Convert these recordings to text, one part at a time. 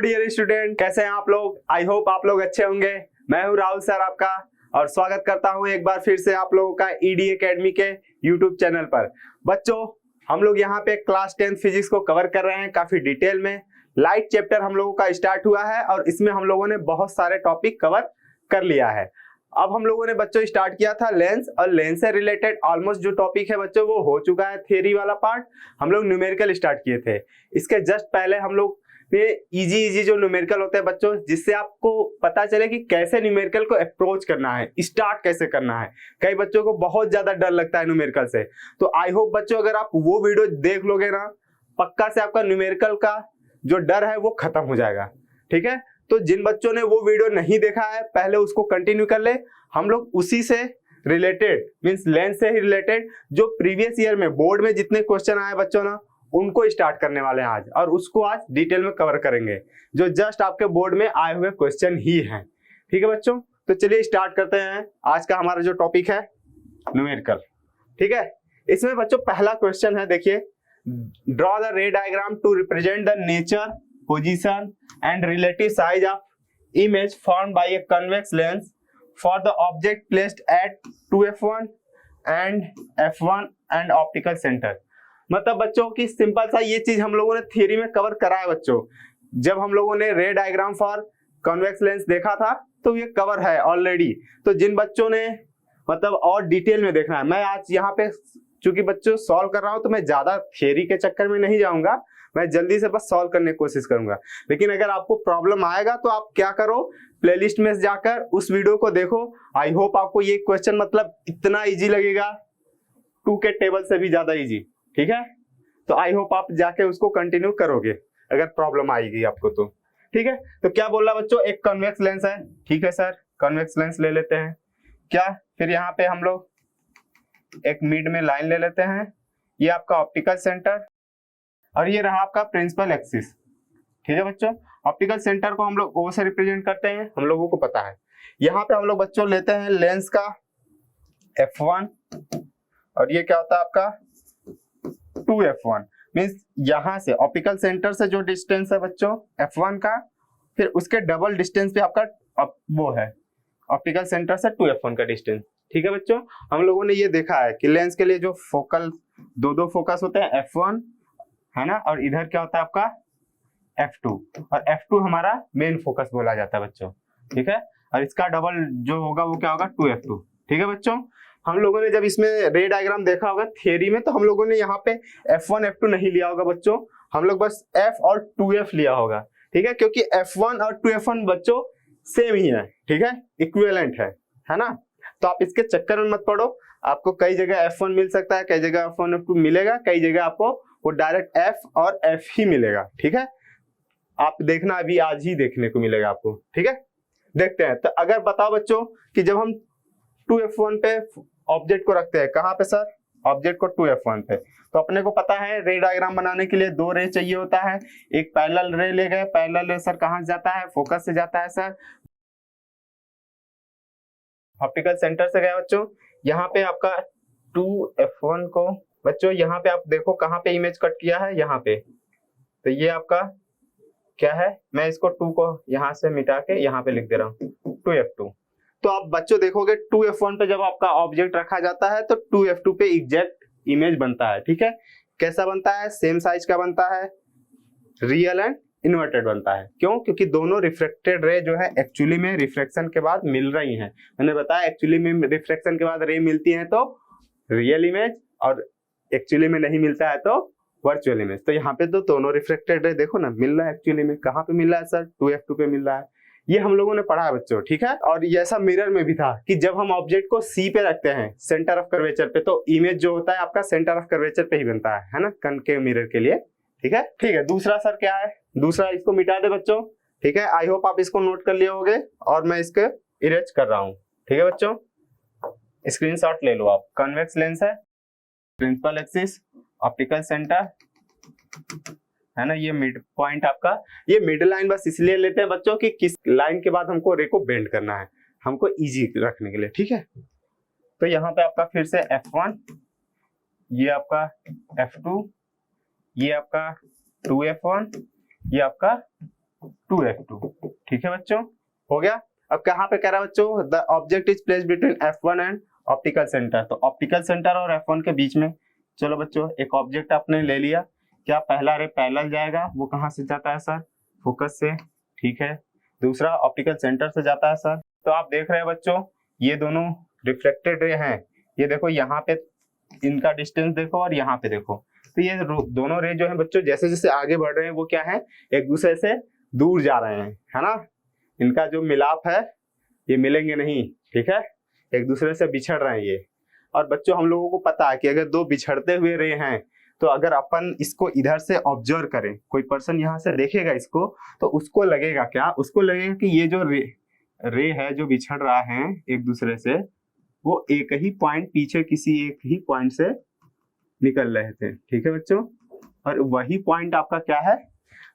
Dear student, कैसे हैं आप लोग। आई होप आप लोग अच्छे होंगे। मैं हूं राहुल सर आपका और स्वागत करता हूं एक बार फिर से आप लोगों का ईडी एकेडमी के यूट्यूब चैनल पर। बच्चों, हम लोग यहाँ पे क्लास 10 फिजिक्स को कवर कर रहे हैं काफी डिटेल में। लाइट चैप्टर हम लोगों का स्टार्ट हुआ है और इसमें हम लोगों ने बहुत सारे टॉपिक कवर कर लिया है। अब हम लोगों ने बच्चों स्टार्ट किया था लेंस, और लेंस से रिलेटेड ऑलमोस्ट जो टॉपिक है बच्चों वो हो चुका है। थियरी वाला पार्ट हम लोग न्यूमेरिकल स्टार्ट किए थे। इसके जस्ट पहले हम लोग ये इजी जो न्यूमेरिकल होते हैं बच्चों, जिससे आपको पता चले कि कैसे न्यूमेरिकल को अप्रोच करना है, स्टार्ट कैसे करना है। कई बच्चों को बहुत ज्यादा डर लगता है न्यूमेरिकल से, तो आई होप बच्चों अगर आप वो वीडियो देख लोगे ना, पक्का से आपका न्यूमेरिकल का जो डर है वो खत्म हो जाएगा। ठीक है, तो जिन बच्चों ने वो वीडियो नहीं देखा है पहले उसको कंटिन्यू कर ले। हम लोग उसी से रिलेटेड मींस लेंस से ही रिलेटेड जो प्रीवियस ईयर में बोर्ड में जितने क्वेश्चन आए बच्चों ना, उनको स्टार्ट करने वाले हैं आज, और उसको आज डिटेल में कवर करेंगे जो जस्ट आपके बोर्ड में आए हुए क्वेश्चन ही हैं। ठीक है बच्चों, तो चलिए स्टार्ट करते हैं आज का हमारा जो टॉपिक है न्यूमेरिकल। ठीक है, इसमें बच्चों पहला क्वेश्चन है, देखिए, draw the ray diagram to represent the nature, position and relative size of image formed by a convex lens for the object placed at 2f1 and f1 and optical centre. मतलब बच्चों की simple सा ये चीज हम लोगों ने theory में कवर करा है बच्चों। जब हम लोगों ने रे डायग्राम फॉर कन्वेक्स लेंस देखा था तो ये कवर है ऑलरेडी। तो जिन बच्चों ने मतलब और डिटेल में देखना है, मैं आज यहाँ पे चूंकि बच्चों सॉल्व कर रहा हूँ तो मैं ज्यादा थ्योरी के चक्कर में नहीं जाऊंगा, मैं जल्दी से बस सॉल्व करने की कोशिश करूंगा। लेकिन अगर आपको प्रॉब्लम आएगा तो आप क्या करो, प्लेलिस्ट में जाकर उस वीडियो को देखो। आई होप आपको ये क्वेश्चन मतलब इतना इजी लगेगा, 2 के टेबल से भी ज्यादा इजी। ठीक है, तो आई होप आप जाके उसको कंटिन्यू करोगे अगर प्रॉब्लम आएगी आपको तो। ठीक है, तो क्या बोल रहा बच्चों, एक कन्वेक्स लेंस है। ठीक है सर, कन्वेक्स लेंस ले लेते हैं क्या। फिर यहाँ पे हम लोग एक मिड में लाइन ले लेते हैं, ये आपका ऑप्टिकल सेंटर और ये रहा आपका प्रिंसिपल एक्सिस। ठीक है बच्चों, ऑप्टिकल सेंटर को हम लोग ओ से रिप्रेजेंट करते हैं, हम लोगों को पता है। यहाँ पे हम लोग बच्चों लेते हैं लेंस का f1 और ये क्या होता है आपका 2f1। मींस यहाँ से ऑप्टिकल सेंटर से जो डिस्टेंस है बच्चों f1 का, फिर उसके डबल डिस्टेंस पे आपका वो है ऑप्टिकल सेंटर से 2f1 का डिस्टेंस। ठीक है बच्चों, हम लोगों ने ये देखा है कि लेंस के लिए जो फोकल दो फोकस होते हैं f1 है ना, और इधर क्या होता है आपका f2, और f2 हमारा मेन फोकस बोला जाता है बच्चों। ठीक है, और इसका डबल जो होगा वो क्या होगा 2f2। ठीक है बच्चों, हम लोगों ने जब इसमें रे डायग्राम देखा होगा थियरी में तो हम लोगों ने यहाँ पे f1 f2 नहीं लिया होगा बच्चों, हम लोग बस f और 2f लिया होगा। ठीक है, क्योंकि f1 और 2f1 बच्चों सेम ही है। ठीक है, इक्विवेलेंट है ना। तो आप इसके चक्कर में मत पड़ो, आपको कई जगह f1 मिल सकता है, कई जगह f1 f2 मिलेगा, कई जगह आपको वो डायरेक्ट f और f ही मिलेगा। ठीक है, आप देखना अभी आज ही देखने को मिलेगा आपको। ठीक है, देखते हैं। तो अगर बताओ बच्चों कि जब हम 2f1 पे ऑब्जेक्ट को रखते हैं, कहाँ पे सर, ऑब्जेक्ट को 2f1 पे, तो अपने को पता है रे डायग्राम बनाने के लिए 2 रे चाहिए होता है। एक पैरेलल रे ले गए, पैरेलल रे सर कहाँ से जाता है, फोकस से जाता है सर, ऑप्टिकल सेंटर से गया बच्चों। यहाँ पे आपका 2f1 को बच्चों यहाँ पे आप देखो कहाँ पे इमेज कट किया है, यहाँ पे। तो ये आपका क्या है, मैं इसको 2 को यहाँ से मिटा के यहाँ पे लिख दे रहा हूँ 2f2। तो आप बच्चों देखोगे 2f1 पे जब आपका ऑब्जेक्ट रखा जाता है तो 2f2 पे एग्जैक्ट इमेज बनता है। ठीक है, कैसा बनता है, सेम साइज का बनता है, रियल एंड इन्वर्टेड बनता है। क्यों, क्योंकि दोनों रिफ्लेक्टेड रे जो है एक्चुअली में रिफ्लेक्शन के बाद मिल रही हैं। मैंने बताया एक्चुअली में रिफ्लेक्शन के बाद रे मिलती है तो रियल इमेज, और एक्चुअली में नहीं मिलता है तो वर्चुअल इमेज। तो यहाँ पे तो दोनों रिफ्लेक्टेड रे देखो ना मिल रहा है एक्चुअली में, कहाँ पे मिल रहा है सर, 2f2 पे मिल रहा है। ये हम लोगों ने पढ़ा है बच्चों। ठीक है, और ये ऐसा मिरर में भी था कि जब हम ऑब्जेक्ट को सी पे रखते हैं सेंटर ऑफ कर्वेचर पे, तो इमेज जो होता है आपका सेंटर ऑफ कर्वेचर पे ही बनता है ना, कनकेव मिरर के लिए। ठीक है, दूसरा सर क्या है, दूसरा इसको मिटा दे बच्चों। ठीक है, आई होप आप इसको नोट कर लिए होंगे और मैं इसके इरेज कर रहा हूँ। ठीक है बच्चों, स्क्रीनशॉट ले लो आप। कन्वेक्स लेंस है, प्रिंसिपल एक्सिस, ऑप्टिकल सेंटर है ना, ये मिड पॉइंट आपका, ये मिड लाइन बस इसलिए लेते हैं बच्चों कि किस लाइन के बाद हमको रे को बेंड करना है, हमको इजी रखने के लिए। ठीक है, तो यहाँ पे आपका फिर से f1, ये आपका f2, ये आपका 2f1, ये आपका 2f2। ठीक है बच्चों, हो गया। अब कहाँ पे कह रहा है बच्चों, the object is placed between f1 and optical centre. तो ऑप्टिकल सेंटर और f1 के बीच में। चलो बच्चों, एक ऑब्जेक्ट आपने ले लिया, क्या पहला रे पैरेलल जाएगा, वो कहाँ से जाता है सर, फोकस से। ठीक है, दूसरा ऑप्टिकल सेंटर से जाता है सर। तो आप देख रहे हैं बच्चों, ये दोनों रिफ्लेक्टेड रे हैं। ये देखो यहाँ पे इनका डिस्टेंस देखो और यहाँ पे देखो, तो ये दोनों रे जो है बच्चों जैसे जैसे आगे बढ़ रहे हैं वो क्या है, एक दूसरे से दूर जा रहे हैं, है ना। इनका जो मिलाप है ये मिलेंगे नहीं, ठीक है, एक दूसरे से बिछड़ रहे हैं ये। और बच्चों हम लोगों को पता है कि अगर दो बिछड़ते हुए रे हैं तो अगर अपन इसको इधर से ऑब्जर्व करें, कोई पर्सन यहाँ से देखेगा इसको, तो उसको लगेगा क्या, उसको लगेगा कि ये जो रे है जो बिछड़ रहा है एक दूसरे से, वो एक ही पॉइंट पीछे किसी एक ही पॉइंट से निकल रहे थे। ठीक है बच्चों, और वही पॉइंट आपका क्या है,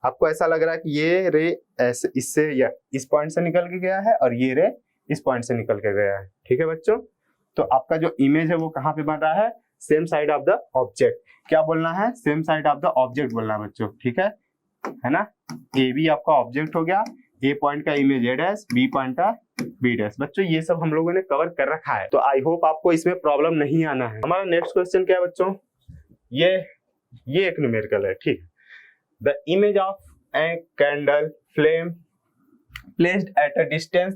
आपको ऐसा लग रहा है कि ये रे ऐसे इससे या इस पॉइंट से निकल के गया है और ये रे इस पॉइंट से निकल के गया है। ठीक है बच्चों, तो आपका जो इमेज है वो कहाँ पे बन रहा है, same side of the object. क्या बोलना है, same side of the object बोलना है बच्चों। ठीक है ना। ए बी आपका ऑब्जेक्ट हो गया, ए पॉइंट का image A dash, B point का बी डैश। बच्चों ये सब हम लोगों ने कवर कर रखा है, तो आई होप आपको इसमें प्रॉब्लम नहीं आना है। हमारा नेक्स्ट क्वेश्चन क्या है बच्चों, ये एक न्यूमेरिकल है। ठीक, the image of a candle flame placed at a distance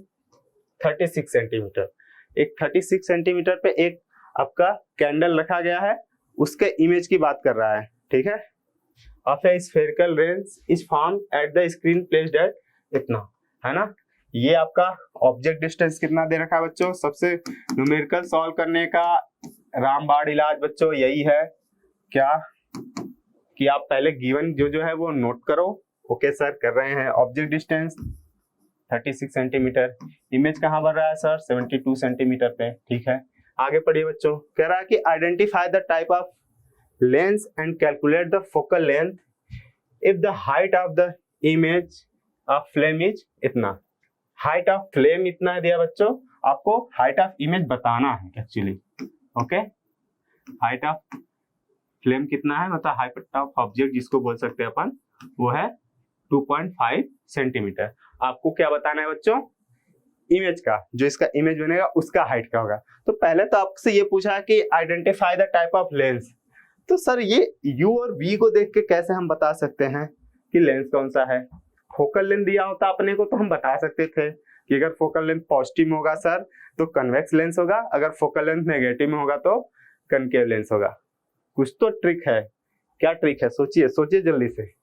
36 centimetre. एक 36 सेंटीमीटर पे एक आपका कैंडल रखा गया है, उसके इमेज की बात कर रहा है। ठीक है, of A spherical range is form at the screen placed at इतना, है ना। ये आपका ऑब्जेक्ट डिस्टेंस कितना दे रखा है बच्चों, सबसे न्यूमेरिकल सॉल्व करने का रामबाण इलाज बच्चों यही है, क्या कि आप पहले गिवन जो है वो नोट करो। ओके सर, कर रहे हैं। ऑब्जेक्ट डिस्टेंस 36 सेंटीमीटर, इमेज कहाँ बन रहा है सर, 72 सेंटीमीटर पे। ठीक है, आगे पढ़िए बच्चों। कह रहा है कि identify the type of lens and calculate the focal length if the height of the image of flame is इतना। हाइट ऑफ फ्लेम इतना दिया बच्चों, आपको हाइट ऑफ इमेज बताना है actually. Okay, height of flame कितना है, मतलब हाइट ऑफ ऑब्जेक्ट जिसको बोल सकते हैं अपन, वो है 2.5 सेंटीमीटर। आपको क्या बताना है बच्चों, इमेज का, जो इसका इमेज बनेगा उसका हाइट क्या होगा। तो पहले तो आपसे ये पूछा है कि identify the type of lens. तो सर ये U और V को देख के कैसे हम बता सकते हैं कि लेंस कौन सा है। फोकल लेंथ दिया होता अपने को तो हम बता सकते थे कि अगर फोकल लेंथ पॉजिटिव में होगा सर तो कन्वेक्स लेंस होगा, अगर फोकल लेंथ नेगेटिव में होगा तो कनकेव लेंस होगा। कुछ तो ट्रिक है, क्या ट्रिक है, सोचिए सोचिए जल्दी से।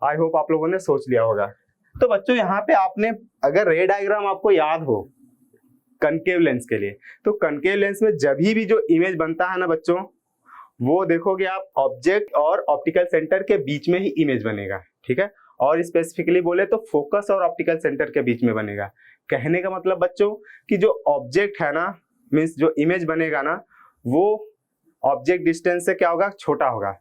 आई होप आप लोगों ने सोच लिया होगा। तो बच्चों यहाँ पे आपने अगर रे डायग्राम आपको याद हो कनकेव लेंस के लिए, तो कनकेव लेंस में जब भी जो इमेज बनता है ना बच्चों, वो देखोगे आप ऑब्जेक्ट और ऑप्टिकल सेंटर के बीच में ही इमेज बनेगा। ठीक है, और स्पेसिफिकली बोले तो फोकस और ऑप्टिकल सेंटर के बीच में बनेगा। कहने का मतलब बच्चों कि जो ऑब्जेक्ट है ना, मीन्स जो इमेज बनेगा ना, वो ऑब्जेक्ट डिस्टेंस से क्या होगा, छोटा होगा।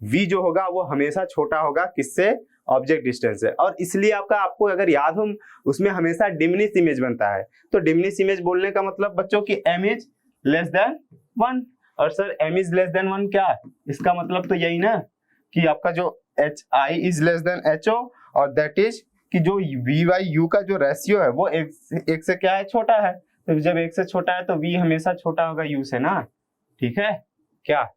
V जो होगा वो हमेशा छोटा होगा, किससे, ऑब्जेक्ट डिस्टेंस से। और इसलिए आपको अगर याद हो, उसमें हमेशा डिमिनिश इमेज बनता है। तो डिमिनिश इमेज बोलने का मतलब बच्चों की m इज लेस देन 1। और sir m is less than 1 क्या है, इसका मतलब तो यही ना कि आपका जो hi is less than ho, और दैट इज कि जो v/u का जो रेशियो है वो एक से क्या है, छोटा है। तो जब एक से छोटा है तो v हमेशा छोटा होगा u से ना। ठीक है, क्या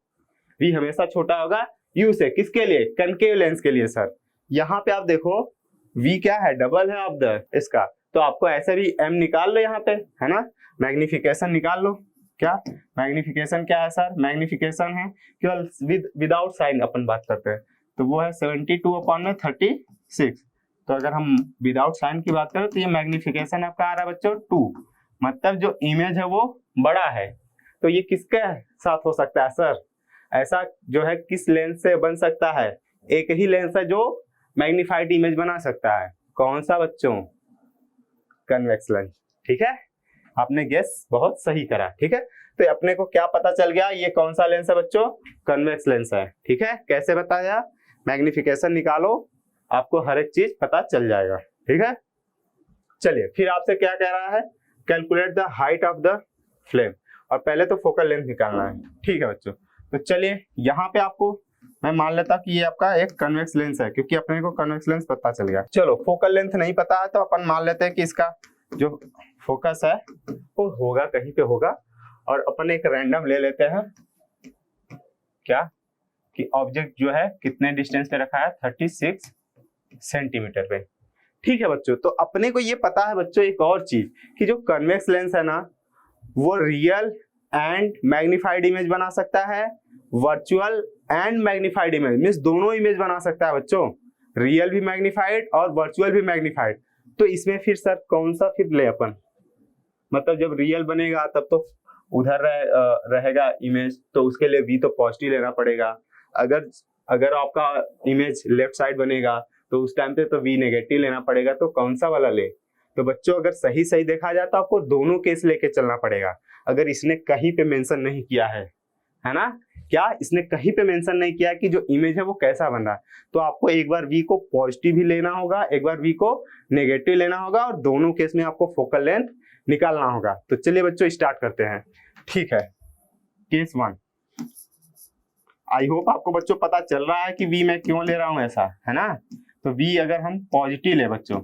v हमेशा छोटा होगा u से, किसके लिए, कनकेव लेंस के लिए सर। यहाँ पे आप देखो v क्या है, डबल है ऑफ द इसका, तो आपको ऐसे भी m निकाल लो यहाँ पे, है ना। मैग्निफिकेशन निकाल लो, क्या मैग्निफिकेशन क्या है सर, मैग्निफिकेशन है केवल विदाउट साइन अपन बात करते हैं, तो वो है 72/36। तो अगर हम विदाउट साइन की बात करें तो ये मैग्निफिकेशन आपका आ रहा है बच्चों 2, मतलब जो इमेज है वो बड़ा है। तो ये किसके साथ हो सकता है सर, ऐसा जो है किस लेंस से बन सकता है, एक ही लेंस है जो मैग्नीफाइड इमेज बना सकता है। कौन सा बच्चों, कन्वेक्स लेंस। ठीक है, आपने गेस बहुत सही करा। ठीक है, तो अपने को क्या पता चल गया, ये कौन सा लेंस है बच्चों, कन्वेक्स लेंस है। ठीक है, कैसे बताया, मैग्निफिकेशन निकालो, आपको हर एक चीज पता चल जाएगा। ठीक है, चलिए फिर आपसे क्या कह रहा है, calculate the height of the flame, और पहले तो फोकल लेंथ निकालना है। ठीक है बच्चों, तो चलिए यहाँ पे आपको मैं मान लेता कि ये आपका एक कन्वेक्स लेंस है, क्योंकि अपने को कन्वेक्स लेंस पता चल गया। चलो फोकल लेंथ नहीं पता है तो अपन मान लेते हैं कि इसका जो फोकस है वो होगा कहीं पे होगा, और अपन एक रैंडम ले लेते हैं क्या कि ऑब्जेक्ट जो है कितने डिस्टेंस पे रखा है, 36 सेंटीमीटर पे। ठीक है बच्चों, तो अपने को ये पता है बच्चों एक और चीज कि जो कन्वेक्स लेंस है ना वो रियल एंड मैग्नीफाइड इमेज बना सकता है, virtual and magnified image means दोनों इमेज बना सकता है बच्चों, रियल भी मैग्नीफाइड और वर्चुअल भी मैग्नीफाइड। तो इसमें फिर सर कौन सा फिर ले अपन, मतलब जब रियल बनेगा तब तो उधर रहेगा इमेज, तो उसके लिए वी तो पॉजिटिव लेना पड़ेगा। अगर आपका इमेज लेफ्ट साइड बनेगा तो उस टाइम पे तो वी नेगेटिव लेना पड़ेगा। तो कौन सा वाला ले? तो बच्चों अगर सही सही देखा जाए तो आपको दोनों केस लेके चलना पड़ेगा। अगर इसने कहीं पे मेंशन नहीं किया है ना, क्या इसने कहीं पे मेंशन नहीं किया कि जो इमेज है वो कैसा बन रहा है, तो आपको एक बार वी को पॉजिटिव भी लेना होगा, एक बार वी को नेगेटिव लेना होगा, और दोनों केस में आपको फोकल लेंथ निकालना होगा। तो चलिए बच्चों स्टार्ट करते हैं। ठीक है, केस 1। आई होप आपको बच्चों पता चल रहा है कि वी मैं क्यों ले रहा हूं ऐसा, है ना। तो वी अगर हम पॉजिटिव ले बच्चों,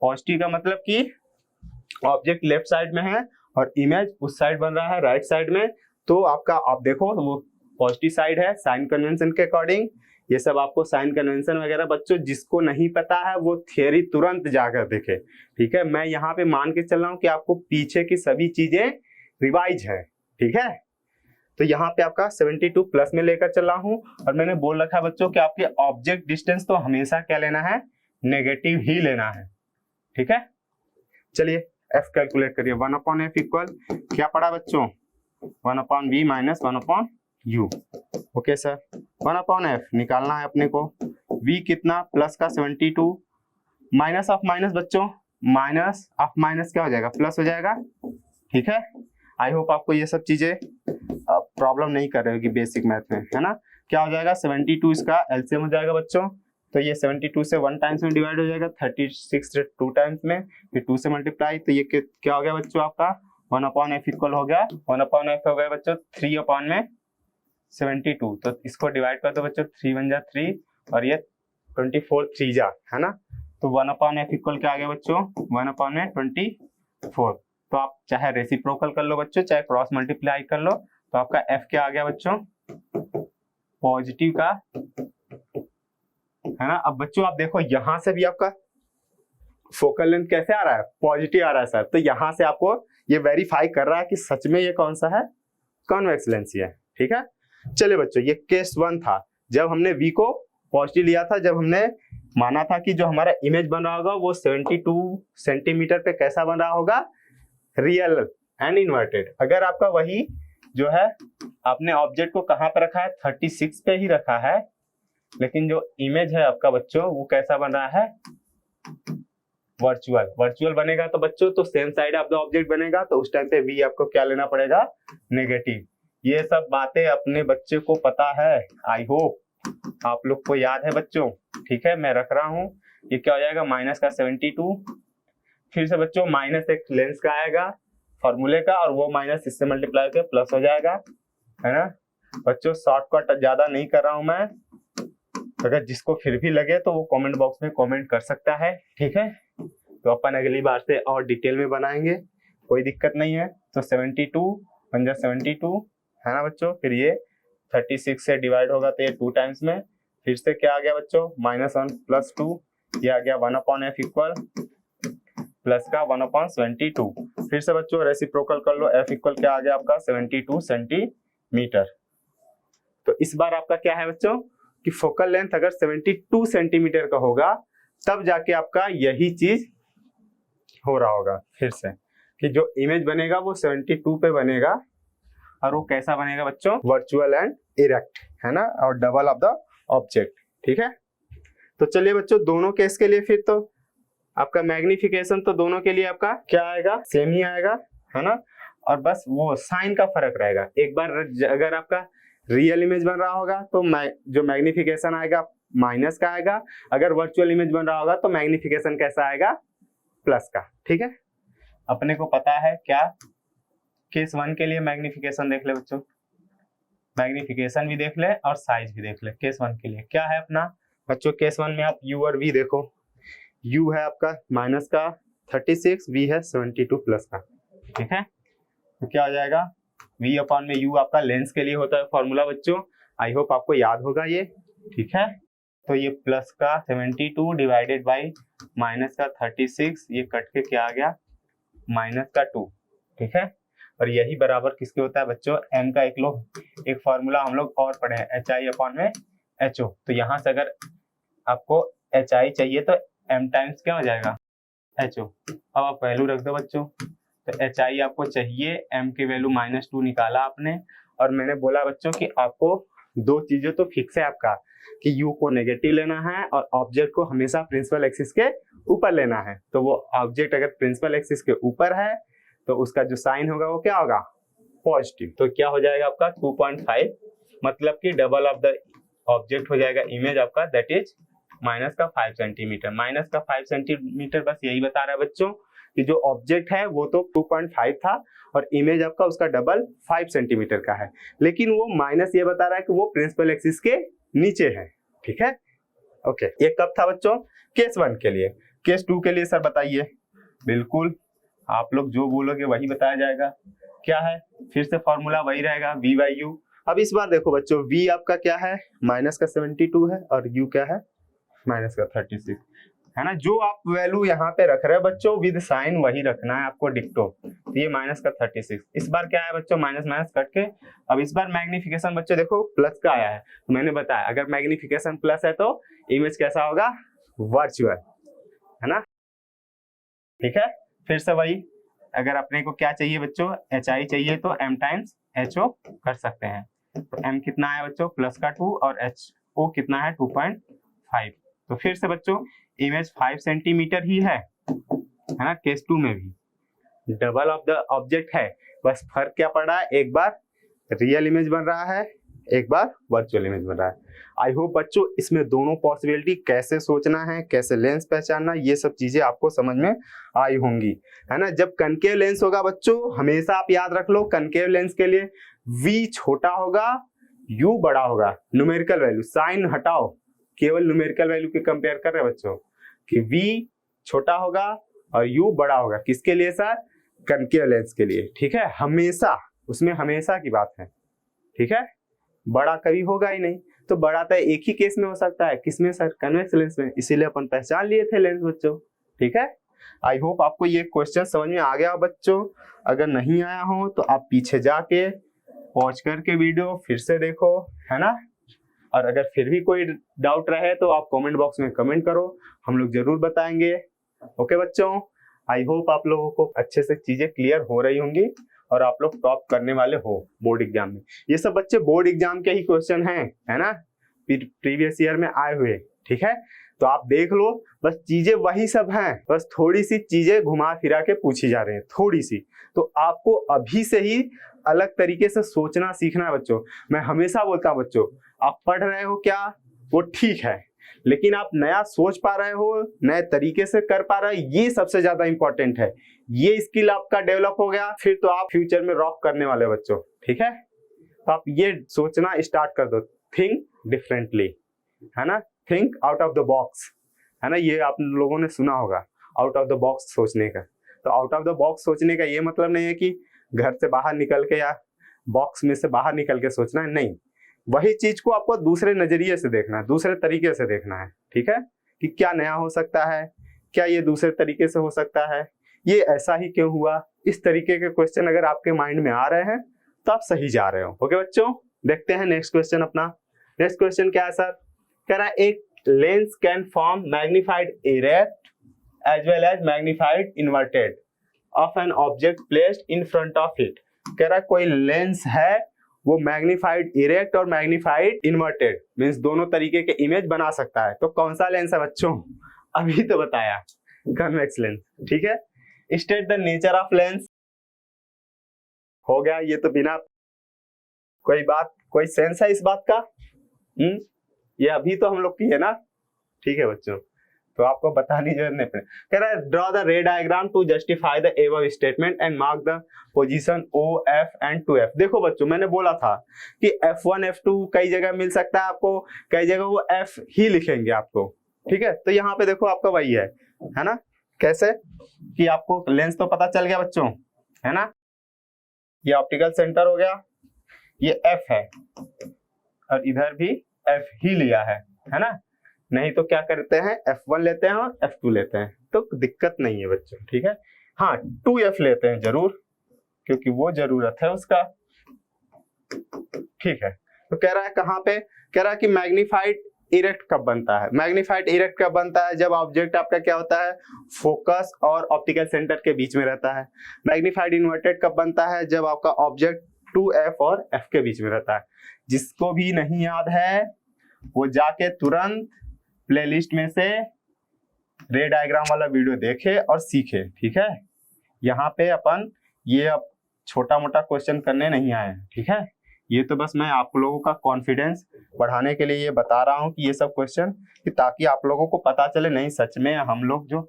पॉजिटिव का मतलब कि ऑब्जेक्ट लेफ्ट साइड में है और इमेज उस साइड बन रहा है राइट साइड में, तो आपका आप देखो वो पॉजिटिव साइड है साइन कन्वेंशन के अकॉर्डिंग। ये सब आपको साइन कन्वेंशन वगैरह बच्चों जिसको नहीं पता है वो थियरी तुरंत जाकर देखे। ठीक है, मैं यहाँ पे मान के चल रहा हूँ कि आपको पीछे की सभी चीजें रिवाइज है। ठीक है, तो यहाँ पे आपका 72 प्लस में लेकर चल रहा हूँ, और मैंने बोल रखा है बच्चों कि आपके ऑब्जेक्ट डिस्टेंस तो हमेशा क्या लेना है, नेगेटिव ही लेना है। ठीक है, चलिए एफ कैलकुलेट करिए। 1/f इक्वल क्या पड़ा बच्चों, 1/v minus 1/u। Okay sir, 1/f निकालना है अपने को। v कितना, प्लस का 72, माइनस ऑफ माइनस बच्चों, माइनस ऑफ माइनस क्या हो जाएगा, प्लस हो जाएगा। ठीक है, आई होप आपको ये सब चीजें प्रॉब्लम नहीं कर रहे होगी बेसिक मैथ में, है ना। क्या हो जाएगा, 72 इसका एलसीएम हो जाएगा बच्चों, तो ये 72 से 1 टाइम्स में डिवाइड हो जाएगा, 36 से 2 टाइम्स में, फिर 2 से मल्टीप्लाई, तो ये क्या हो गया बच्चों आपका 1/f इक्वल हो गया 1/f हो गया बच्चों 3/72। तो इसको डिवाइड कर दो बच्चों, 3 1 जा 3 और ये 24 3 जा, है ना। तो 1/f इक्वल क्या आ गया बच्चों, 1/24। तो आप चाहे रेसिप्रोकल कर लो बच्चों, चाहे क्रॉस मल्टीप्लाई कर लो, तो आपका f क्या आ गया बच्चों, पॉजिटिव का, है ना। अब बच्चों आप देखो यहां से भी आपका फोकल लेंथ कैसे आ रहा है, पॉजिटिव आ रहा है सर। तो यहां से आपको ये वेरीफाई कर रहा है कि सच में ये कौन सा है, कॉन्वेक्स लेंस ही है। ठीक है, चलिए बच्चों ये केस 1 था, जब हमने v को पॉजिटिव लिया था, जब हमने माना था कि जो हमारा इमेज बन रहा होगा वो 72 सेंटीमीटर पे कैसा बन रहा होगा, रियल एंड इन्वर्टेड। अगर आपका वही जो है आपने ऑब्जेक्ट को कहां पे रखा है, 36 पे ही रखा है, लेकिन जो इमेज है आपका बच्चों वो कैसा बन रहा है, वर्चुअल बनेगा। तो बच्चों तो same side of the object बनेगा, तो उस टाइम पे वी आपको क्या लेना पड़ेगा, नेगेटिव। ये सब बातें अपने बच्चे को पता है, आई होप आप लोग को याद है बच्चों। ठीक है, मैं रख रहा हूं, ये क्या हो जाएगा, माइनस का 72, फिर से बच्चों माइनस एक लेंस का आएगा फॉर्मूले का, और वो माइनस इससे मल्टीप्लाई करके प्लस हो जाएगा, है ना। बच्चों शॉर्टकट ज्यादा नहीं कर रहा हूं मैं, अगर जिसको फिर भी लगे तो वो कमेंट बॉक्स में कमेंट कर सकता है। ठीक है, तो अपन अगली बार से और डिटेल में बनाएंगे, कोई दिक्कत नहीं है। तो 72 पंजा 72, है ना बच्चों, फिर ये 36 से डिवाइड होगा तो ये 2 टाइम्स में, फिर से क्या आ गया बच्चों, -1 + 2, ये आ गया 1/f इक्वल प्लस का 1/72। फिर से बच्चों रेसिप्रोकल कर लो, f इक्वल क्या आ गया आपका 72 सेंटीमीटर। तो इस बार आपका क्या है बच्चों कि फोकल लेंथ अगर 72 सेंटीमीटर का होगा तब जाके आपका यही चीज हो रहा होगा, फिर से कि जो इमेज बनेगा वो 72 पे बनेगा, और वो कैसा बनेगा बच्चों, वर्चुअल एंड इरेक्ट, है ना, और डबल ऑफ द ऑब्जेक्ट। ठीक है, तो चलिए बच्चों दोनों केस के लिए फिर तो आपका मैग्निफिकेशन तो दोनों के लिए आपका क्या आएगा, सेम ही आएगा, है ना। और बस वो साइन का फर्क रहेगा। एक बार अगर आपका रियल इमेज बन रहा होगा तो जो मैग्निफिकेशन आएगा माइनस का आएगा, अगर वर्चुअल इमेज बन रहा होगा तो मैग्निफिकेशन कैसा आएगा, प्लस का। ठीक है, अपने को पता है क्या, केस 1 के लिए मैग्निफिकेशन देख ले बच्चों, मैग्निफिकेशन भी देख ले और साइज भी देख ले। केस 1 के लिए क्या है अपना बच्चों, केस 1 में आप u और v देखो। u है आपका माइनस का 36, v है 72 प्लस का, ठीक है। तो क्या हो जाएगा, v अपॉन में u आपका लेंस के लिए होता है फॉर्मूला बच्चों, आई होप आपको याद होगा ये, ठीक है। तो ये प्लस का 72 डिवाइडेड बाई माइनस का 36, ये कट के क्या आ गया माइनस का 2, ठीक है। और यही बराबर किसके होता है बच्चों, m का एक फॉर्मूला हम लोग और पढ़े हैं, HI अपॉन में HO। तो यहाँ से अगर आपको HI चाहिए तो m टाइम्स क्या हो जाएगा HO। अब आप वैल्यू रख दो बच्चों, तो HI आपको चाहिए, m की वैल्यू -2 निकाला आपने। और मैंने बोला बच्चों कि आपको दो चीजें तो फिक्स है आपका, कि u को नेगेटिव लेना है और ऑब्जेक्ट को हमेशा प्रिंसिपल एक्सिस के ऊपर लेना है। तो वो ऑब्जेक्ट अगर प्रिंसिपल एक्सिस के ऊपर है तो उसका जो साइन होगा वो क्या होगा पॉजिटिव। तो क्या हो जाएगा आपका 2.5, मतलब कि डबल ऑफ द ऑब्जेक्ट हो जाएगा इमेज आपका, दैट इज माइनस का 5 सेंटीमीटर। माइनस का 5 सेंटीमीटर बस यही बता रहा है बच्चों कि जो ऑब्जेक्ट है वो तो 2.5 था और इमेज आपका उसका डबल 5 सेंटीमीटर का है, लेकिन वो माइनस ये बता रहा है कि वो प्रिंसिपल एक्सिस के नीचे है, ठीक है। ओके, ये कब था बच्चों, केस 1 के लिए। केस 2 के लिए सर बताइए। बिल्कुल आप लोग जो बोलोगे वही बताया जाएगा। क्या है, फिर से फॉर्मूला वही रहेगा v बाई यू। अब इस बार देखो बच्चों, v आपका क्या है माइनस का 72 है और u क्या है माइनस का 36 है ना। जो आप वैल्यू यहाँ पे रख रहे हो बच्चों विद साइन वही रखना है आपको डिक्टो। तो ये माइनस का 36, इस बार क्या है बच्चों माइनस माइनस कट के। अब इस बार मैग्निफिकेशन बच्चों देखो प्लस का आया है, तो मैंने बताया अगर मैग्निफिकेशन प्लस है तो इमेज कैसा होगा वर्चुअल, है ना, ठीक है। फिर से वही, अगर अपने को क्या चाहिए बच्चों HI चाहिए तो m टाइम्स HO कर सकते हैं। तो m कितना है बच्चों प्लस का 2 और HO कितना है 2.5। तो फिर से बच्चों इमेज 5 सेंटीमीटर ही है ना, केस 2 में भी डबल ऑफ द ऑब्जेक्ट है, बस फर्क क्या पड़ रहा है, एक बार रियल इमेज बन रहा है, एक बार वर्चुअल इमेज बन रहा है। आई होप बच्चों इसमें दोनों पॉसिबिलिटी कैसे सोचना है, कैसे लेंस पहचानना, ये सब चीजें आपको समझ में आई होंगी, है ना। जब कनकेव लेंस होगा बच्चों हमेशा आप याद रख लो, कनकेव लेंस के लिए v छोटा होगा u बड़ा होगा। न्यूमेरिकल वैल्यू साइन हटाओ, केवल न्यूमेरिकल वैल्यू के कंपेयर कर रहे हैं बच्चों कि v छोटा होगा और u बड़ा होगा। किसके लिए सर, कनकेव लेंस के लिए, ठीक है। हमेशा, उसमें हमेशा की बात है, ठीक है। बड़ा कभी होगा ही नहीं, तो बड़ा तो एक ही केस में हो सकता है, किसमें सर, कन्वेक्स लेंस में, इसीलिए अपन पहचान लिए थे लेंस बच्चों, ठीक है। आई होप आपको ये क्वेश्चन समझ में आ गया बच्चों। अगर नहीं आया हो तो आप पीछे जाके पॉज करके वीडियो फिर से देखो, है ना। और अगर फिर भी कोई डाउट रहे तो आप कमेंट बॉक्स में कमेंट करो, हम लोग जरूर बताएंगे। ओके बच्चों, आई होप आप लोगों को अच्छे से चीजें क्लियर हो रही होंगी और आप लोग टॉप करने वाले हो बोर्ड एग्जाम में। ये सब बच्चे बोर्ड एग्जाम के ही क्वेश्चन हैं, है ना, प्रीवियस ईयर में आए हुए, ठीक है। तो आप देख लो, बस चीजें वही सब हैं, बस थोड़ी सी चीजें घुमा फिरा के पूछी जा रही हैं, थोड़ी सी। तो आपको अभी से ही अलग तरीके से सोचना सीखना है बच्चों। मैं हमेशा बोलता हूँ बच्चों, आप पढ़ रहे हो क्या वो ठीक है, लेकिन आप नया सोच पा रहे हो, नए तरीके से कर पा रहे हो, ये सबसे ज्यादा इंपॉर्टेंट है। ये स्किल आपका डेवलप हो गया, फिर तो आप फ्यूचर में रॉक करने वाले बच्चों, ठीक है। तो आप ये सोचना स्टार्ट कर दो, थिंक डिफरेंटली, है ना, think out of the box, है ना। ये आप लोगों ने सुना होगा आउट ऑफ द बॉक्स सोचने का। तो आउट ऑफ द बॉक्स सोचने का ये मतलब नहीं है कि घर से बाहर निकल के या बॉक्स में से बाहर निकल के सोचना है, नहीं। वही चीज को आपको दूसरे नजरिए से देखना है, दूसरे तरीके से देखना है, ठीक है, कि क्या नया हो सकता है, क्या ये दूसरे तरीके से हो सकता है, ये ऐसा ही क्यों हुआ। इस तरीके के क्वेश्चन अगर आपके माइंड में आ रहे हैं तो आप सही जा रहे हो। ओके बच्चों, देखते हैं नेक्स्ट क्वेश्चन अपना। नेक्स्ट क्वेश्चन क्या है सर, कह रहा है एक lens can form magnified erect as well as magnified inverted of an object placed in front of it. कह रहा है कोई लेंस है वो मैग्निफाइड इरेक्ट और मैग्निफाइड इन्वर्टेड मींस दोनों तरीके के इमेज बना सकता है। तो कौन सा लेंस है बच्चों, अभी तो बताया कन्वेक्स लेंस, ठीक है। State the nature of lens, हो गया ये तो बिना कोई बात, कोई सेंस है इस बात का, ये अभी तो हम लोग की है ना, ठीक है बच्चों। तो आपको बताने की जरूरत नहीं पड़े। कह रहा है draw the ray diagram to justify the above statement and mark the position O, F and 2F। देखो बच्चों, मैंने बोला था कि F1 F2 कई जगह मिल सकता है आपको, कई जगह वो F ही लिखेंगे आपको, ठीक है। तो यहाँ पे देखो आपका वही है ना। कैसे कि आपको लेंस तो पता चल गया बच्चों, है ना। ये ऑप्टिकल सेंटर हो गया, ये F है और इधर भी F ही लिया है ना। नहीं तो क्या करते हैं, F1 लेते हैं और F2 लेते हैं, तो दिक्कत नहीं है बच्चों, ठीक है। हाँ 2F लेते हैं जरूर, क्योंकि वो जरूरत है उसका, ठीक है। तो कह रहा है कहाँ पे, कह रहा है कि मैग्नीफाइड इरेक्ट कब बनता है। मैग्नीफाइड इरेक्ट कब बनता है, जब ऑब्जेक्ट आपका क्या होता है, फोकस और ऑप्टिकल सेंटर के बीच में रहता है। मैग्नीफाइड इन्वर्टेड कब बनता है, जब आपका ऑब्जेक्ट 2F और F के बीच में रहता है। जिसको भी नहीं याद है वो जाके तुरंत प्लेलिस्ट में से रे डायग्राम वाला वीडियो देखे और सीखे, ठीक है। यहाँ पे अपन ये अब छोटा मोटा क्वेश्चन करने नहीं आए हैं, ठीक है। ये तो बस मैं आप लोगों का कॉन्फिडेंस बढ़ाने के लिए ये बता रहा हूँ कि ये सब क्वेश्चन, कि ताकि आप लोगों को पता चले नहीं सच में हम लोग जो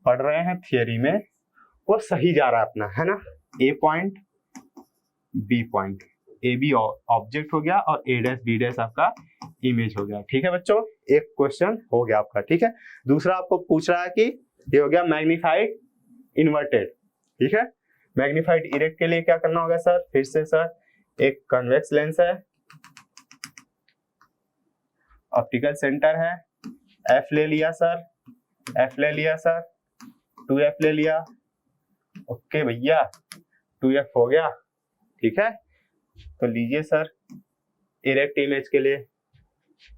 पढ़ रहे हैं थियरी में वो सही जा रहा है अपना, है ना। A point B point, A B object हो गया और A डैश B डैश आपका इमेज हो गया, ठीक है बच्चों। एक क्वेश्चन हो गया आपका, ठीक है। दूसरा आपको पूछ रहा है कि ये हो गया मैग्नीफाइड इन्वर्टेड, ठीक है। मैग्नीफाइड इरेक्ट के लिए क्या करना होगा सर, फिर से सर एक कन्वेक्स लेंस है, ऑप्टिकल सेंटर है, F ले लिया सर, F ले लिया सर, 2F ले लिया, ओके भैया 2F हो गया, ठीक है। तो लीजिए सर इरेक्ट इमेज के लिए,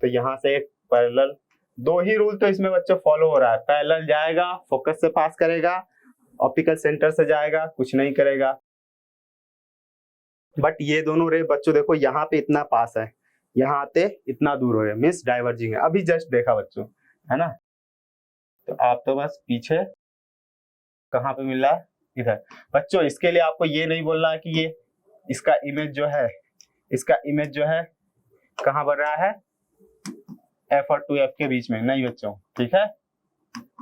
तो यहां से एक पैरेलल, दो ही रूल तो इसमें बच्चों फॉलो हो रहा है, पैरेलल जाएगा फोकस से पास करेगा, ऑप्टिकल सेंटर से जाएगा कुछ नहीं करेगा। बट ये दोनों रे बच्चों देखो यहाँ पे इतना पास है, यहाँ आते इतना दूर हो गया, मीन्स डाइवर्जिंग है। अभी जस्ट देखा बच्चों, है ना। तो आप तो बस पीछे कहाँ पे मिल रहा है, इधर। बच्चों इसके लिए आपको ये नहीं बोलना है कि ये इसका इमेज जो है, इसका इमेज जो है कहाँ बन रहा है, F और 2F के बीच में, नहीं बच्चों, ठीक है।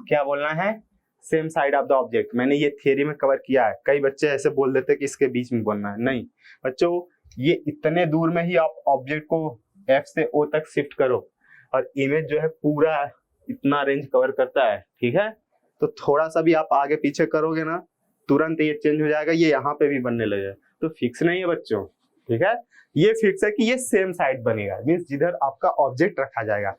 क्या बोलना है, same side of the object. मैंने ये थियरी में कवर किया है, कई बच्चे ऐसे बोल देते कि इसके बीच में बोलना है, नहीं बच्चों, ये इतने दूर में ही आप ऑब्जेक्ट को F से O तक शिफ्ट करो और इमेज जो है पूरा इतना रेंज कवर करता है, ठीक है। तो थोड़ा सा भी आप आगे पीछे करोगे ना, तुरंत ये चेंज हो जाएगा, ये यहाँ पे भी बनने लगेगा। तो फिक्स नहीं है बच्चों, ठीक है। ये फिक्स है कि ये सेम साइड बनेगा, मीन्स जिधर आपका ऑब्जेक्ट रखा जाएगा।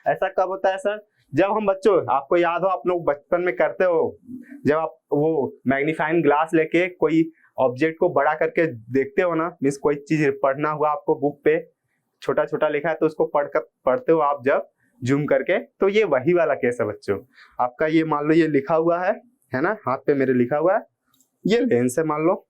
ऐसा कब होता है सर, जब हम बच्चों, आपको याद हो आप लोग बचपन में करते हो, जब आप वो मैग्नीफाइंग ग्लास लेके कोई ऑब्जेक्ट को बड़ा करके देखते हो ना, मीन्स कोई चीज पढ़ना हुआ आपको बुक पे छोटा छोटा लिखा है तो उसको पढ़ते हो आप जब जूम करके, तो ये वही वाला केस है बच्चों। आपका ये मान लो ये लिखा हुआ है ना, हाथ पे मेरे लिखा हुआ है, ये लेंस है मान लो।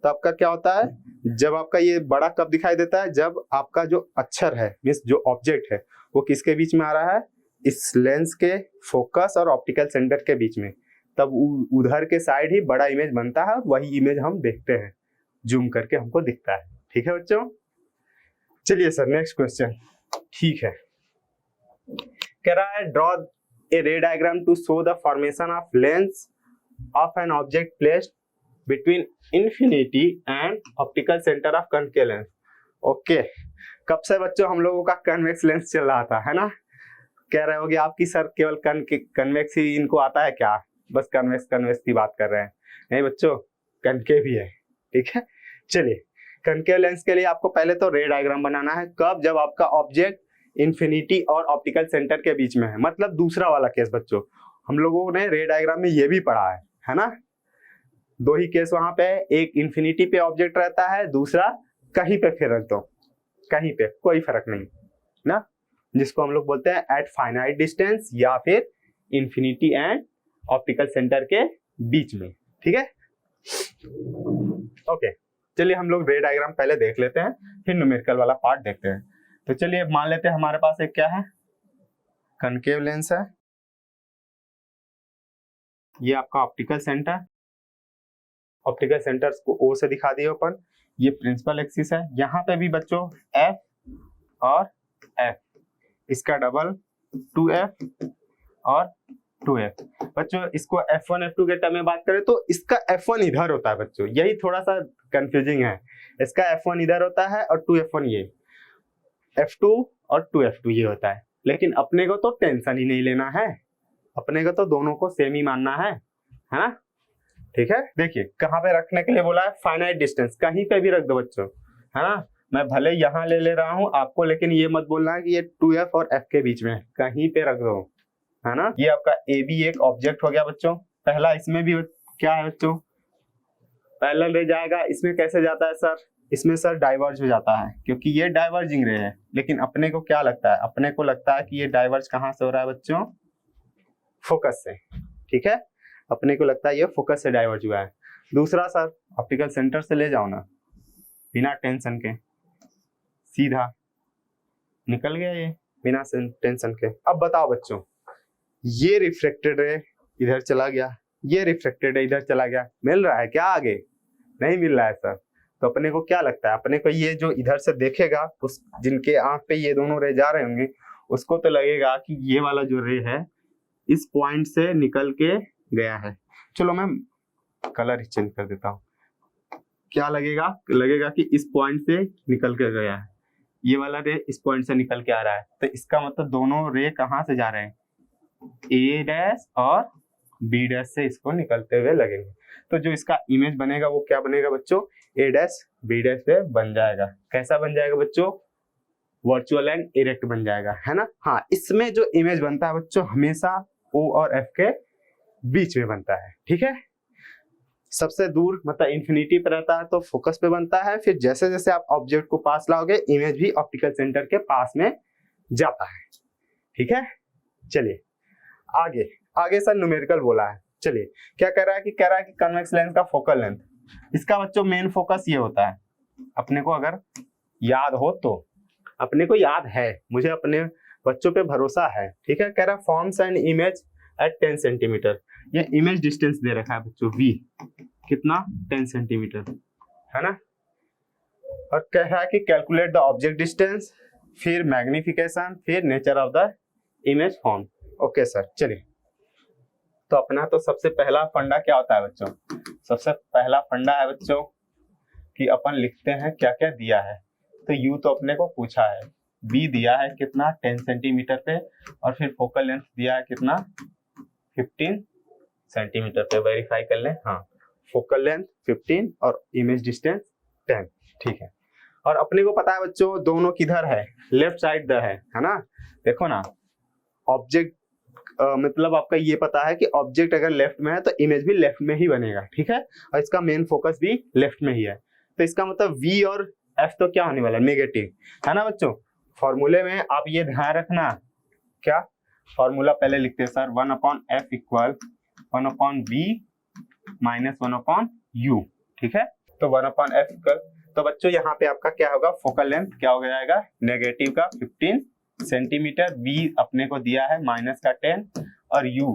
तो आपका क्या होता है, जब आपका ये बड़ा कब दिखाई देता है, जब आपका जो अक्षर है मीन्स जो ऑब्जेक्ट है वो किसके बीच में आ रहा है, इस लेंस के फोकस और ऑप्टिकल सेंटर के बीच में, तब उधर के साइड ही बड़ा इमेज बनता है और वही इमेज हम देखते हैं, जूम करके हमको दिखता है, ठीक है बच्चों। चलिए सर नेक्स्ट क्वेश्चन, ठीक है। कह रहा है draw a ray diagram to show the formation of lens of an object placed between infinity and optical centre of concave lens. Okay, कब से बच्चों हम लोगों का कन्वेक्स लेंस चल रहा था, है ना। कह रहे होगे आपकी सर केवल कन्वेक्स ही इनको आता है क्या, बस कन्वेक्स कन्वेक्स की बात कर रहे हैं, नहीं बच्चों कनकेव भी है, ठीक है। चलिए कनकेव लेंस के लिए आपको पहले तो रे डायग्राम बनाना है, कब, जब आपका ऑब्जेक्ट इंफिनिटी और ऑप्टिकल सेंटर के बीच में है, मतलब दूसरा वाला केस बच्चों हम लोगों ने रे डायग्राम में ये भी पढ़ा है ना। दो ही केस वहां पे, एक इंफिनिटी पे ऑब्जेक्ट रहता है, दूसरा कहीं पे फिर रख दो, कहीं पे कोई फर्क नहीं ना, जिसको हम लोग बोलते हैं एट फाइनाइट डिस्टेंस या फिर इंफिनिटी एंड ऑप्टिकल सेंटर के बीच में, ठीक है। ओके चलिए हम लोग रे डायग्राम पहले देख लेते हैं, फिर न्यूमेरिकल वाला पार्ट देखते हैं। तो चलिए मान लेते हैं हमारे पास एक क्या है, कनकेव लेंस है, ये आपका ऑप्टिकल सेंटर, ऑप्टिकल सेंटर्स को O से दिखा दिए अपन, ये प्रिंसिपल एक्सिस है, यहाँ पे भी बच्चों F और F, इसका डबल 2F और 2f। बच्चों इसको f1 f2 के टर्म में बात करें तो इसका f1 इधर होता है बच्चों, यही थोड़ा सा कंफ्यूजिंग है। इसका f1 इधर होता है और 2f1 ये, f2 और 2f2 ये होता है। लेकिन अपने को तो टेंशन ही नहीं लेना है, अपने को तो दोनों को सेम ही मानना है ना। ठीक है, देखिए कहाँ पे रखने के लिए बोला है, फाइनाइट डिस्टेंस, कहीं पे भी रख दो बच्चों, है ना। मैं भले यहाँ ले रहा हूँ आपको, लेकिन ये मत बोलना है कि ये 2f और f के बीच में है, कहीं पे रख दो, है ना। ये आपका ए बी एक ऑब्जेक्ट हो गया बच्चों। पहला इसमें भी क्या है बच्चों, पैरेलल रे जाएगा। इसमें कैसे जाता है सर, इसमें सर डाइवर्ज हो जाता है, क्योंकि ये डाइवर्जिंग रे है। लेकिन अपने को क्या लगता है, अपने को लगता है कि ये डाइवर्ज कहाँ से हो रहा है बच्चों, फोकस से। ठीक है, अपने को लगता है ये फोकस से डाइवर्ज हुआ है। दूसरा सर ऑप्टिकल सेंटर से ले जाओ ना, बिना टेंशन के, सीधा निकल गया ये बिना टेंशन के। अब बताओ बच्चों, ये रिफ्लेक्टेड रे इधर चला गया, ये रिफ्लेक्टेड रे इधर चला गया, मिल रहा है क्या आगे, नहीं मिल रहा है सर। तो अपने को क्या लगता है, अपने को ये जो इधर से देखेगा, उस जिनके आंख पे ये दोनों रे जा रहे होंगे, उसको तो लगेगा कि ये वाला जो रे है इस पॉइंट से निकल के गया है। चलो मैं कलर चेंज कर देता हूँ, क्या लगेगा, लगेगा कि इस पॉइंट से निकल के गया है, ये वाला रे इस पॉइंट से निकल के आ रहा है। तो इसका मतलब दोनों रे कहाँ से जा रहे हैं, ए डैश और बी डैश से इसको निकलते हुए लगेंगे। तो जो इसका इमेज बनेगा वो क्या बनेगा बच्चों, ए डैश बी डैश पे बन जाएगा। कैसा बन जाएगा बच्चों, वर्चुअल एंड इरेक्ट बन जाएगा, है ना। हाँ, इसमें जो इमेज बनता है बच्चों हमेशा ओ और एफ के बीच में बनता है। ठीक है, सबसे दूर मतलब इंफिनिटी पे रहता है तो फोकस पे बनता है, फिर जैसे जैसे आप ऑब्जेक्ट को पास लाओगे इमेज भी ऑप्टिकल सेंटर के पास में जाता है। ठीक है, चलिए आगे आगे सर न्यूमेरिकल बोला है। चलिए क्या कह रहा है कि कन्वेक्स लेंस का फोकल लेंथ, इसका बच्चों मेन फोकस ये होता है, अपने को अगर याद हो तो, अपने को याद है, मुझे अपने बच्चों पे भरोसा है। ठीक है, कह रहा है forms an image at 10 centimetre. ये इमेज डिस्टेंस दे रखा है बच्चों v, कितना 10 सेंटीमीटर, है ना। और कह रहा है कि कैलकुलेट द ऑब्जेक्ट डिस्टेंस, फिर मैग्निफिकेशन, फिर nature of the image form. Okay sir, चलिए तो अपना तो सबसे पहला फंडा क्या होता है बच्चों, सबसे पहला फंडा है बच्चों कि अपन लिखते हैं क्या क्या दिया है। तो यू तो अपने को पूछा है, बी दिया है कितना 10 सेंटीमीटर पे, और फिर फोकल लेंथ दिया है कितना 15 सेंटीमीटर पे। वेरीफाई कर लें, हाँ फोकल लेंथ 15 और इमेज डिस्टेंस 10। ठीक है, और अपने को पता है बच्चों दोनों किधर है, लेफ्ट साइड द है ना। देखो ना ऑब्जेक्ट मतलब आपका ये पता है कि ऑब्जेक्ट अगर लेफ्ट में है तो इमेज भी लेफ्ट में ही बनेगा। ठीक है, और इसका मेन फोकस भी लेफ्ट में ही है। तो इसका मतलब V और F तो क्या होने वाला है, नेगेटिव, है ना बच्चों। फॉर्मूले में आप ये ध्यान रखना, क्या फॉर्मूला पहले लिखते हैं sir, 1/f equal 1/v minus 1/u। ठीक है, तो 1/f इक्वल, तो बच्चों यहाँ पे आपका क्या होगा, फोकल लेंथ क्या हो जाएगा, नेगेटिव का 15 सेंटीमीटर, v अपने को दिया है माइनस का 10, और u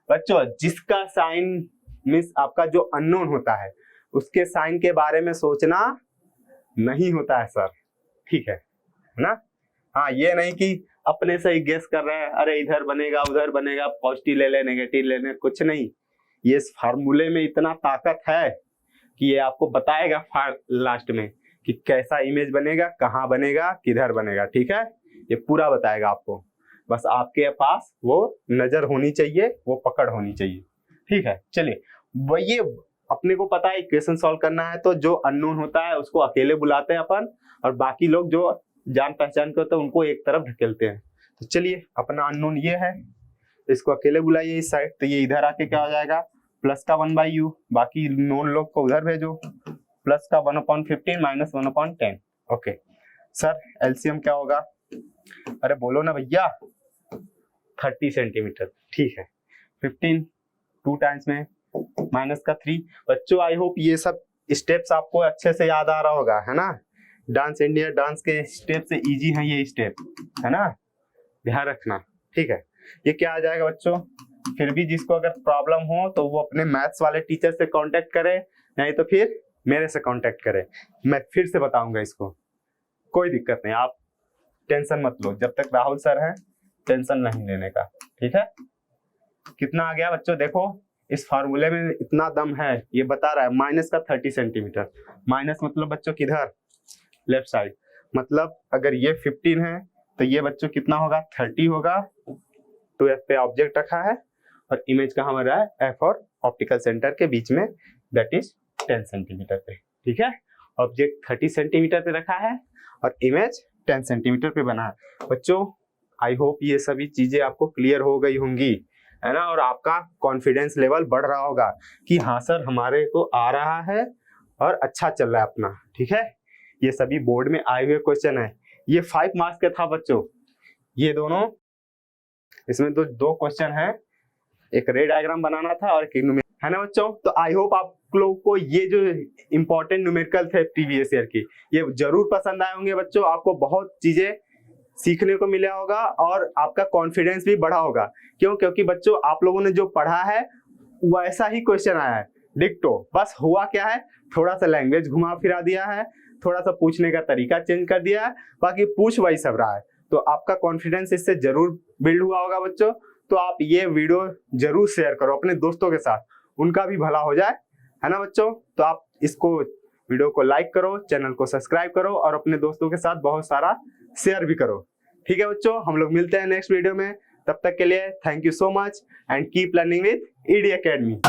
बच्चों जिसका साइन मीन्स आपका जो अननोन होता है उसके साइन के बारे में सोचना नहीं होता है सर। ठीक है ना, हाँ ये नहीं कि अपने से ही गेस कर रहे हैं, अरे इधर बनेगा उधर बनेगा, पॉजिटिव ले ले नेगेटिव ले ले, कुछ नहीं। ये फार्मूले में इतना ताकत है कि ये आपको बताएगा लास्ट में कि कैसा इमेज बनेगा, कहाँ बनेगा, किधर बनेगा। ठीक है, ये पूरा बताएगा आपको, बस आपके पास वो नजर होनी चाहिए, वो पकड़ होनी चाहिए। ठीक है, चलिए ये अपने को पता है इक्वेशन सॉल्व करना है, तो जो अननोन होता है उसको अकेले बुलाते हैं अपन, और बाकी लोग जो जान पहचान के होते हैं उनको एक तरफ ढकेलते हैं। तो चलिए अपना अननोन ये है, इसको अकेले बुलाइए इस साइड, तो ये इधर आके क्या हो जाएगा, प्लस का 1/u, बाकी नोन लोग को उधर भेजो, प्लस का 1/15 माइनस 1/10। ओके सर, एलसीएम क्या होगा, अरे बोलो ना भैया, 30 सेंटीमीटर। ठीक है, 15 2 टाइम्स में माइनस का 3। बच्चों आई होप ये सब स्टेप्स आपको अच्छे से याद आ रहा होगा, है ना। डांस इंडिया डांस के स्टेप से इजी है ये स्टेप, है ना, ध्यान रखना। ठीक है, ये क्या आ जाएगा बच्चों, फिर भी जिसको अगर प्रॉब्लम हो तो वो अपने मैथ्स वाले टीचर से कांटेक्ट करे, नहीं तो फिर मेरे से कांटेक्ट करे, मैं फिर से बताऊंगा इसको, कोई दिक्कत नहीं, आप टेंशन मत लो, जब तक राहुल सर हैं टेंशन नहीं लेने का। ठीक है, कितना आ गया बच्चों, देखो इस फार्मूले में इतना दम है, ये बता रहा है माइनस का 30 सेंटीमीटर। माइनस मतलब बच्चों किधर, लेफ्ट साइड, मतलब अगर ये 15 है तो ये बच्चों कितना होगा, 30 होगा। 2F पे ऑब्जेक्ट रखा है और इमेज कहाँ बन रहा है, F और ऑप्टिकल सेंटर के बीच में, दैट इज 10 सेंटीमीटर पे। ठीक है, ऑब्जेक्ट 30 सेंटीमीटर पे रखा है और इमेज 10 सेंटीमीटर पे बना है। बच्चों आई होप ये सभी चीजें आपको क्लियर हो गई होंगी, है ना, और आपका कॉन्फिडेंस लेवल बढ़ रहा होगा कि हाँ सर हमारे को आ रहा है और अच्छा चल रहा है अपना। ठीक है, ये सभी बोर्ड में आए हुए क्वेश्चन है। ये 5 मार्क्स का था बच्चों, ये दोनों, इसमें तो 2 क्वेश्चन है, एक रे डायग्राम बनाना था और एक है ना बच्चों। तो आई होप आप लोग को ये जो इंपॉर्टेंट न्यूमेरिकल थे प्रीवियस ईयर की, ये जरूर पसंद आए होंगे बच्चों। आपको बहुत चीजें सीखने को मिला होगा और आपका कॉन्फिडेंस भी बढ़ा होगा। क्यों, क्योंकि बच्चों आप लोगों ने जो पढ़ा है वैसा ही क्वेश्चन आया है, डिक्टो। बस हुआ क्या है, थोड़ा सा लैंग्वेज घुमा फिरा दिया है, थोड़ा सा पूछने का तरीका चेंज कर दिया है, बाकी पूछ वही सब रहा है। तो आपका कॉन्फिडेंस इससे जरूर बिल्ड हुआ होगा बच्चों। तो आप ये वीडियो जरूर शेयर करो अपने दोस्तों के साथ, उनका भी भला हो जाए, है ना बच्चों। तो आप इसको वीडियो को लाइक करो, चैनल को सब्सक्राइब करो और अपने दोस्तों के साथ बहुत सारा शेयर भी करो। ठीक है बच्चों, हम लोग मिलते हैं नेक्स्ट वीडियो में। तब तक के लिए thank you so much and keep learning with ED academy.